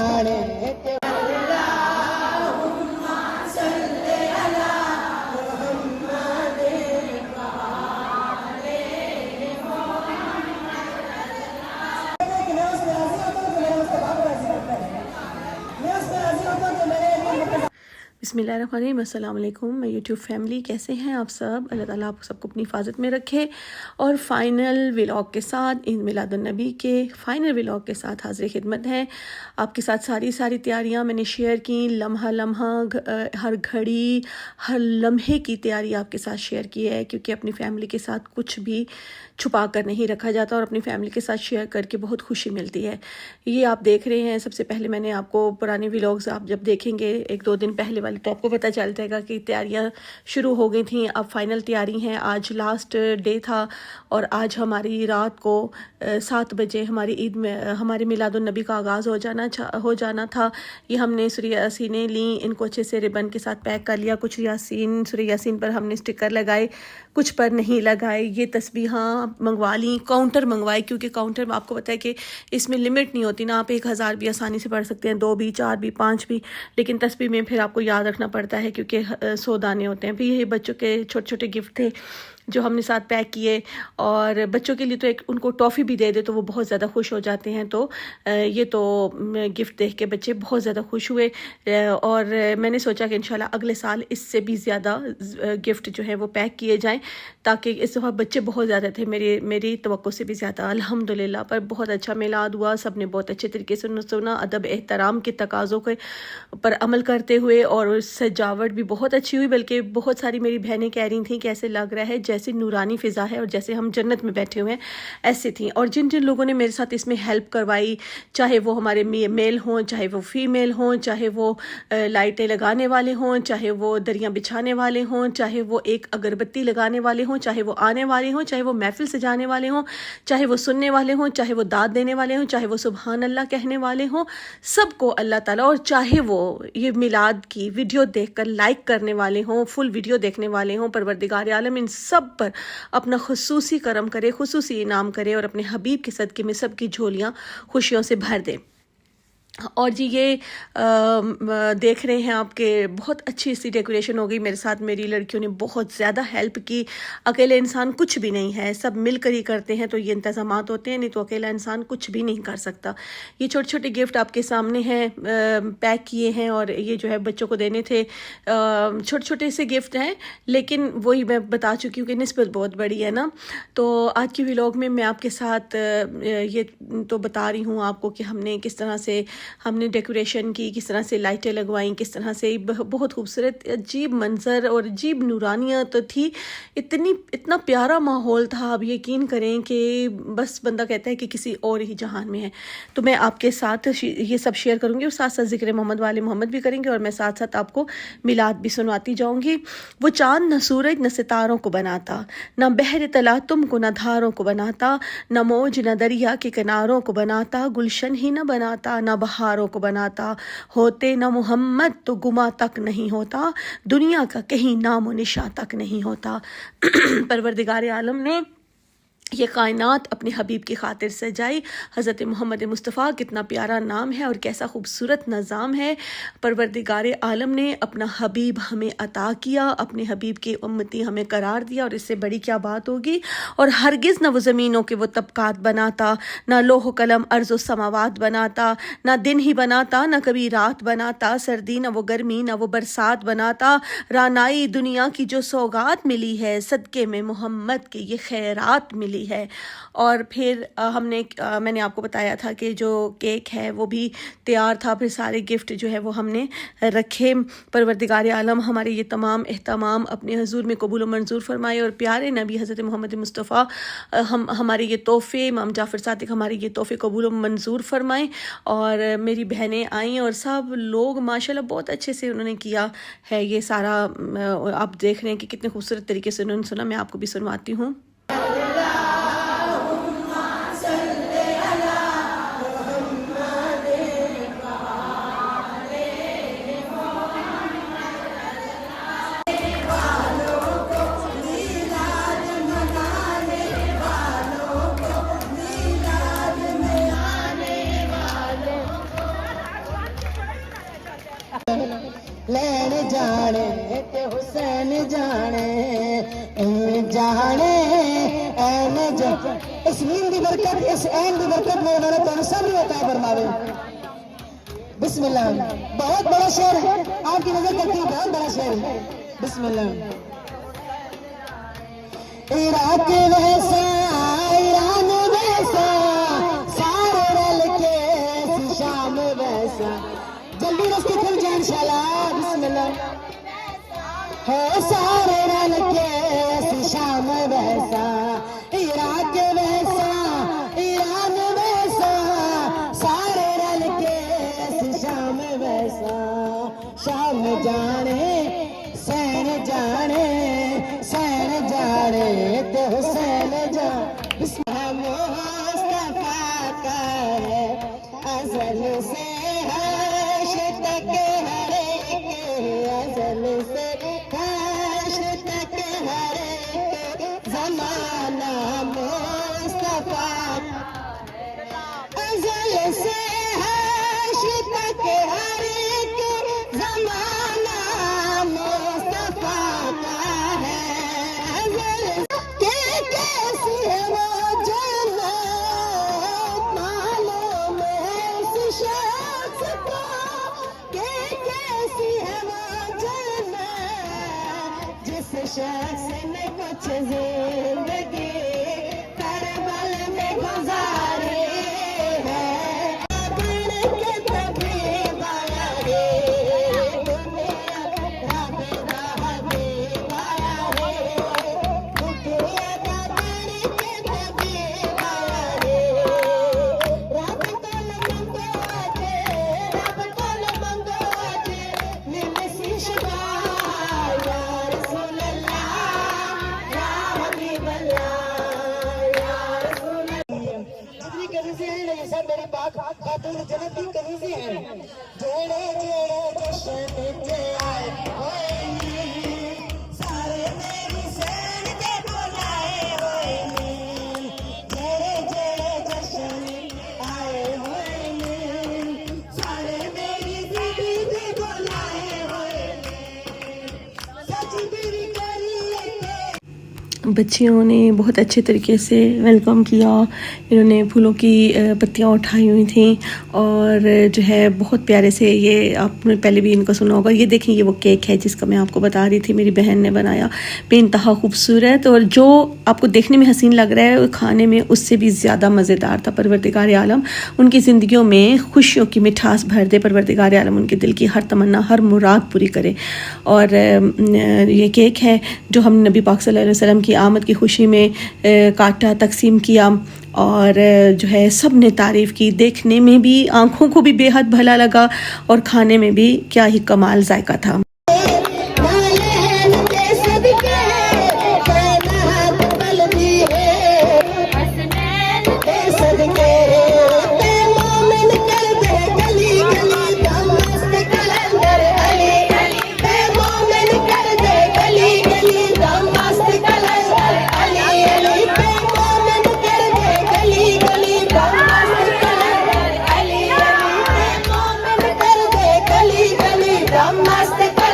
जाने के बिस्मिल्लाहिर्रहमानिर्रहीम। अस्सलाम वालेकुम। मैं यूट्यूब फैमिली, कैसे हैं आप सब? अल्लाह ताला आप सबको अपनी हिफाजत में रखे। और फाइनल व्लॉग के साथ, ईद मिलादुन्नबी के फाइनल व्लॉग के साथ हाज़िर खिदमत है। आपके साथ सारी तैयारियां मैंने शेयर की, लम्हा लम्हा हर घड़ी हर लम्हे की तैयारी आपके साथ शेयर की है, क्योंकि अपनी फैमिली के साथ कुछ भी छुपा कर नहीं रखा जाता और अपनी फैमिली के साथ शेयर करके बहुत खुशी मिलती है। ये आप देख रहे हैं, सबसे पहले मैंने आपको पुराने व्लॉग्स आप जब देखेंगे 1-2 दिन पहले वाले, तो आपको पता चल जाएगा कि तैयारियां शुरू हो गई थी। अब फाइनल तैयारी हैं। आज लास्ट डे था और आज हमारी रात को 7 बजे हमारी ईद में हमारे मिलादुन्नबी का आगाज़ हो जाना था। ये हमने सूरह यासीनें ली, इनको अच्छे से रिबन के साथ पैक कर लिया। कुछ सूरह यासीन पर हमने स्टिकर लगाए, कुछ पर नहीं लगाए। ये तस्बीहां मंगवा ली, काउंटर मंगवाए, क्योंकि काउंटर में आपको पता है कि इसमें लिमिट नहीं होती ना, आप 1000 भी आसानी से पढ़ सकते हैं, 2 भी, 4 भी, 5 भी, लेकिन तस्बीह में फिर आपको याद रखना पड़ता है क्योंकि 100 दाने होते हैं। फिर ये बच्चों के छोटे छोटे गिफ्ट थे जो हमने साथ पैक किए, और बच्चों के लिए तो एक उनको टॉफ़ी भी दे दे तो वो बहुत ज़्यादा खुश हो जाते हैं। तो ये तो गिफ्ट देख के बच्चे बहुत ज़्यादा खुश हुए, और मैंने सोचा कि इंशाल्लाह अगले साल इससे भी ज़्यादा गिफ्ट जो है वो पैक किए जाएं, ताकि इस दफ़ा बच्चे बहुत ज़्यादा थे, मेरी तवक्को से भी ज़्यादा। अल्हम्दुलिल्लाह पर बहुत अच्छा मिलाद हुआ, सब ने बहुत अच्छे तरीके से सुना, अदब एहतराम के तकाज़ों के पर अमल करते हुए, और सजावट भी बहुत अच्छी हुई। बल्कि बहुत सारी मेरी बहनें कह रही थी कि ऐसे लग रहा है जैसे नूरानी फ़िज़ा है और जैसे हम जन्नत में बैठे हुए हैं, ऐसे थी। और जिन जिन लोगों ने मेरे साथ इसमें हेल्प करवाई, चाहे वो हमारे मेल हों, चाहे वो फ़ीमेल हों, चाहे वो लाइटें लगाने वाले हों, चाहे वो दरियाँ बिछाने वाले हों, चाहे वो एक अगरबत्ती लगाने वाले हों, चाहे वो आने वाले हों, चाहे वो महफिल सजाने वाले हों, चाहे वो सुनने वाले हों, चाहे वो दाद देने वाले हों, चाहे वो सुबहान अल्लाह कहने वाले हों, सबको अल्लाह ताला, और चाहे वो ये मिलाद की वीडियो देखकर लाइक करने वाले हों, फुल वीडियो देखने वाले हों, परवरदिगार आलम इन सब पर अपना खुसूसी करम करे, खुसूसी इनाम करे, और अपने हबीब के सदक़े में सबकी झोलियाँ खुशियों से भर दे। और जी ये देख रहे हैं आपके बहुत अच्छी सी डेकोरेशन हो गई। मेरे साथ मेरी लड़कियों ने बहुत ज़्यादा हेल्प की। अकेले इंसान कुछ भी नहीं है, सब मिलकर ही करते हैं, तो ये इंतज़ामात होते हैं, नहीं तो अकेला इंसान कुछ भी नहीं कर सकता। ये छोटे छोटे गिफ्ट आपके सामने हैं, पैक किए हैं, और ये जो है बच्चों को देने थे। छोटे छोटे से गिफ्ट हैं, लेकिन वही मैं बता चुकी हूँ कि निस्बत बहुत बड़ी है ना। तो आज की व्लॉग में मैं आपके साथ ये तो बता रही हूँ आपको कि हमने किस तरह से हमने डेकोरेशन की, किस तरह से लाइटें लगवाई, किस तरह से बहुत खूबसूरत अजीब मंजर और अजीब नूरानियत तो थी। इतना प्यारा माहौल था, आप यकीन करें कि बस बंदा कहता है कि किसी और ही जहान में है। तो मैं आपके साथ ये सब शेयर करूँगी, और साथ साथ ज़िक्र मोहम्मद वाले मोहम्मद भी करेंगे, और मैं साथ साथ आपको मिलाद भी सुनवाती जाऊँगी। वो चाँद न सूरज न सितारों को बनाता, न बहर तला तुमको न धारों को बनाता, न मौज न दरिया के किनारों को बनाता, गुलशन ही न बनाता, न बहारों को बनाता, होते न मोहम्मद तो गुमा तक नहीं होता, दुनिया का कहीं नामो निशा तक नहीं होता। परवरदिगार आलम ने ये कायनात अपने हबीब की खातिर सजाई। हज़रत मोहम्मद मुस्तफ़ा कितना प्यारा नाम है और कैसा खूबसूरत निज़ाम है। परवरदिगार आलम ने अपना हबीब हमें अता किया, अपने हबीब की उम्मती हमें करार दिया, और इससे बड़ी क्या बात होगी। और हरगिज़ न वो ज़मीनों के वो तबकात बनाता, ना लोह कलम अर्ज़ समावात बनाता, ना दिन ही बनाता, ना कभी रात बनाता, सर्दी न वो गर्मी न वो बरसात बनाता, रानाई दुनिया की जो सौगात मिली है, सदक़े में मोहम्मद के ये खैरात मिली है। और फिर मैंने आपको बताया था कि जो केक है वो भी तैयार था, फिर सारे गिफ्ट जो है वो हमने रखे। परवरदिगार आलम हमारे ये तमाम एहतमाम अपने हुजूर में कबूल व मंजूर फरमाए, और प्यारे नबी हज़रत मोहम्मद मुस्तफ़ा हमारे ये तोहफ़े, इमाम जाफ़र सादिक हमारे ये तोहफ़े कबूल व मंजूर फरमाएँ। और मेरी बहनें आईं और सब लोग माशाल्लाह बहुत अच्छे से उन्होंने किया है ये सारा। आप देख रहे हैं कि कितने खूबसूरत तरीके से उन्होंने सुना। मैं आपको भी सुनवाती हूँ। जाने ते हुसैन जाने जाने ऐन इस नींद की बरकत, इस ऐन की बरकत मेरे वाला तो सब अता फरमावे। बिस्मिल्लाह। बहुत बड़ा शेर है, आपकी नजर करती है, बहुत बड़ा शेर है। बिस्मिल्लाह। इराक वैसा ईरान वैसा सारे रल के शाम वैसा, जल्दी रस्ते खुल जाए इंशाल्लाह। बिस्मिल्लाह। हो सारे रल के शाम वैसा, इराक वैसा ईरान वैसा सारे रल के शाम वैसा। शाम जाने सैन जाने सैन जाने ते हुसैन जाने। मुस्तफा का है अज़ल से हर्ष तक हर एक, अज़ल से हर्ष तक हर एक ज़माना मुस्तफा। अज़ल से हर्ष तक हर एक ज़माना मुस्तफा का है। अज़ल के कैसी है वो जन्नत मालूम है इस शख्स को, के कैसी है वो जन्नत जिस शख्स ने कुछ जिंदगी करबल में गुजारी है। बढ़ के तबीब आया रे दुनिया, रब दा हबीब आया रे दुनिया का। बढ़ के तबीब आया रे रब कोल मंगो अजे, रब कोल मंगो अजे मिलसी शिफा। या रसूल अल्लाह या हबीब अल्लाह या रसूल अल्लाह। जितनी कनीज़ें हैं ना ये सब मेरी पाक खातून जन्नत की कनीज़ें हैं। जेड़े जेड़े जश्न ते आए होए नी, सारे मेरी सैन ते बुलाए होए नी। जेड़े जेड़े जश्न आए होए नी, सारे मेरी बीबी ते बुलाए होए नी। सच मेरी करी बच्चियों ने बहुत अच्छे तरीके से वेलकम किया। इन्होंने फूलों की पत्तियां उठाई हुई थी और जो है बहुत प्यारे से, ये आपने पहले भी इनको सुना होगा। ये देखें, ये वो केक है जिसका मैं आपको बता रही थी, मेरी बहन ने बनाया, बेइंतहा खूबसूरत। और जो आपको देखने में हसीन लग रहा है खाने में उससे भी ज़्यादा मज़ेदार था। परवरदिगार आलम उनकी ज़िंदगियों में खुशियों की मिठास भर दे। परवरदिगार आलम उनके दिल की हर तमन्ना, हर मुराद पूरी करे। और ये केक है जो हम नबी पाक सल्लल्लाहु अलैहि वसल्लम की आमद की खुशी में काटा, तकसीम किया और जो है सब ने तारीफ़ की। देखने में भी, आँखों को भी बेहद भला लगा और खाने में भी क्या ही कमाल जायका था। मस्त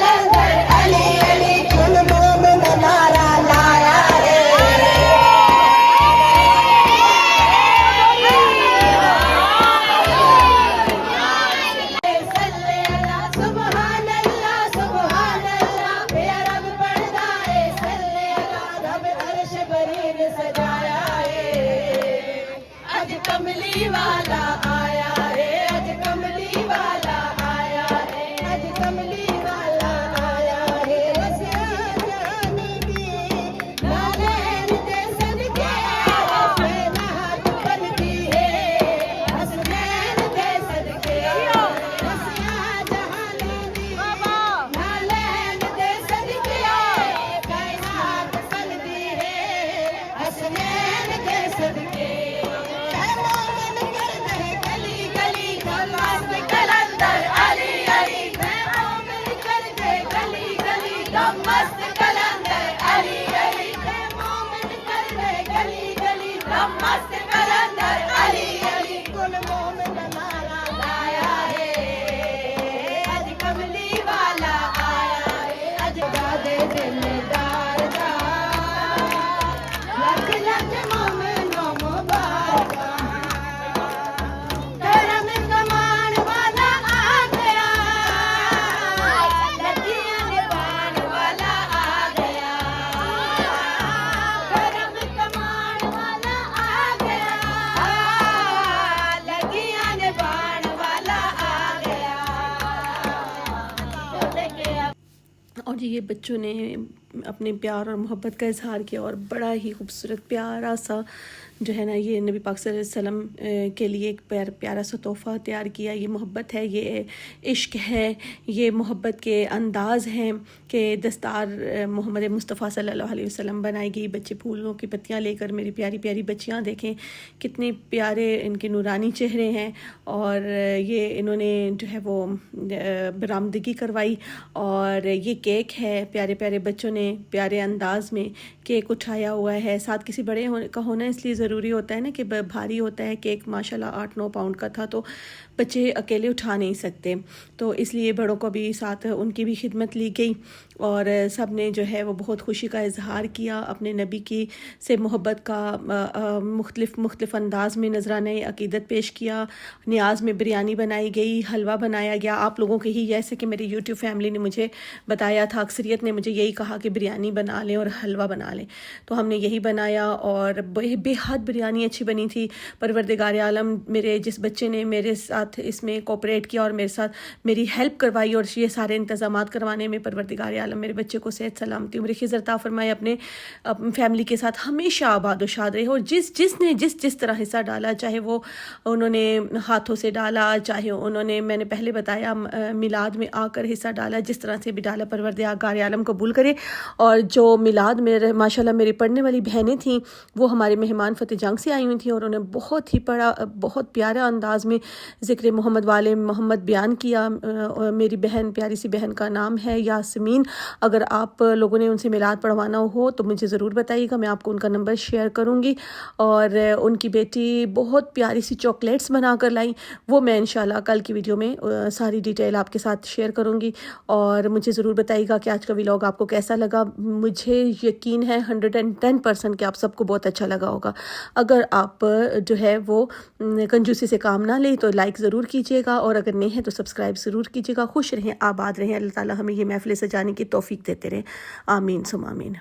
जी ये बच्चों ने अपने प्यार और मोहब्बत का इजहार किया और बड़ा ही खूबसूरत प्यारा सा जो है ना ये नबी पाक सल्लल्लाहु अलैहि वसल्लम के लिए एक प्यारा सा तोहफ़ा तैयार किया। ये मोहब्बत है, ये इश्क है, ये मोहब्बत के अंदाज़ हैं कि दस्तार मोहम्मद मुस्तफ़ा सल्लल्लाहु अलैहि वसल्लम बनाई गई। बच्चे फूलों की पत्तियाँ लेकर, मेरी प्यारी प्यारी बच्चियाँ देखें कितने प्यारे इनके नूरानी चेहरे हैं। और ये इन्होंने जो है वो बरामदगी करवाई और ये केक है। प्यारे प्यारे बच्चों ने प्यारे अंदाज में केक उठाया हुआ है। साथ किसी बड़े का होना इसलिए ज़रूरी होता है ना कि भारी होता है केक, माशाल्लाह 8-9 पाउंड का था, तो बच्चे अकेले उठा नहीं सकते, तो इसलिए बड़ों को भी साथ उनकी भी खिदमत ली गई। और सब ने जो है वो बहुत खुशी का इजहार किया, अपने नबी की से मोहब्बत का मुख्तलिफ अंदाज में नजराने अकीदत पेश किया। नियाज़ में बिरयानी बनाई गई, हलवा बनाया गया। आप लोगों के ही जैसे कि मेरी यूट्यूब फैमिली ने मुझे बताया था, अक्सरियत ने मुझे यही कहा कि बिरयानी बना लें और हलवा बना लें, तो हमने यही बनाया और बेहद बिरयानी अच्छी बनी थी। परवरदिगार आलम मेरे जिस बच्चे ने मेरे साथ इसमें कोऑपरेट किया और मेरे साथ मेरी हेल्प करवाई और ये सारे इंतज़ामात करवाने में, परवरदिगार आलम मेरे बच्चे को सेहत सलामती उम्र खिज़र अता फरमाए, अपने फैमिली के साथ हमेशा आबाद व शाद रहे। और जिसने जिस तरह हिस्सा डाला, चाहे वो उन्होंने हाथों से डाला, चाहे उन्होंने मैंने पहले बताया मिलाद में आकर हिस्सा डाला, जिस तरह से भी डाला, परवरदिगार आलम कबूल करे। और जो मिलाद में माशाल्लाह मेरी पढ़ने वाली बहनें थीं, वो हमारे मेहमान फ़तेह जंग से आई हुई थी और उन्हें बहुत ही बहुत प्यारा अंदाज में ज़िक्र मोहम्मद वाले मोहम्मद बयान किया। मेरी बहन, प्यारी सी बहन का नाम है यास्मीन। अगर आप लोगों ने उनसे मिलाद पढ़वाना हो तो मुझे ज़रूर बताइएगा, मैं आपको उनका नंबर शेयर करूँगी। और उनकी बेटी बहुत प्यारी सी चॉकलेट्स बना कर लाई, वो मैं इंशाल्लाह कल की वीडियो में सारी डिटेल आपके साथ शेयर करूँगी। और मुझे ज़रूर बताइएगा कि आज का व्लॉग आपको कैसा लगा। मुझे यकीन है 110% कि आप सबको बहुत अच्छा लगा होगा। अगर आप जो है वो कंजूसी से काम ना लें तो लाइक ज़रूर कीजिएगा, और अगर नहीं है तो सब्सक्राइब ज़रूर कीजिएगा। खुश रहें, आबाद रहें, अल्लाह ताला हमें ये महफिल सजाने की तौफीक देते रहें। आमीन सुम आमीन।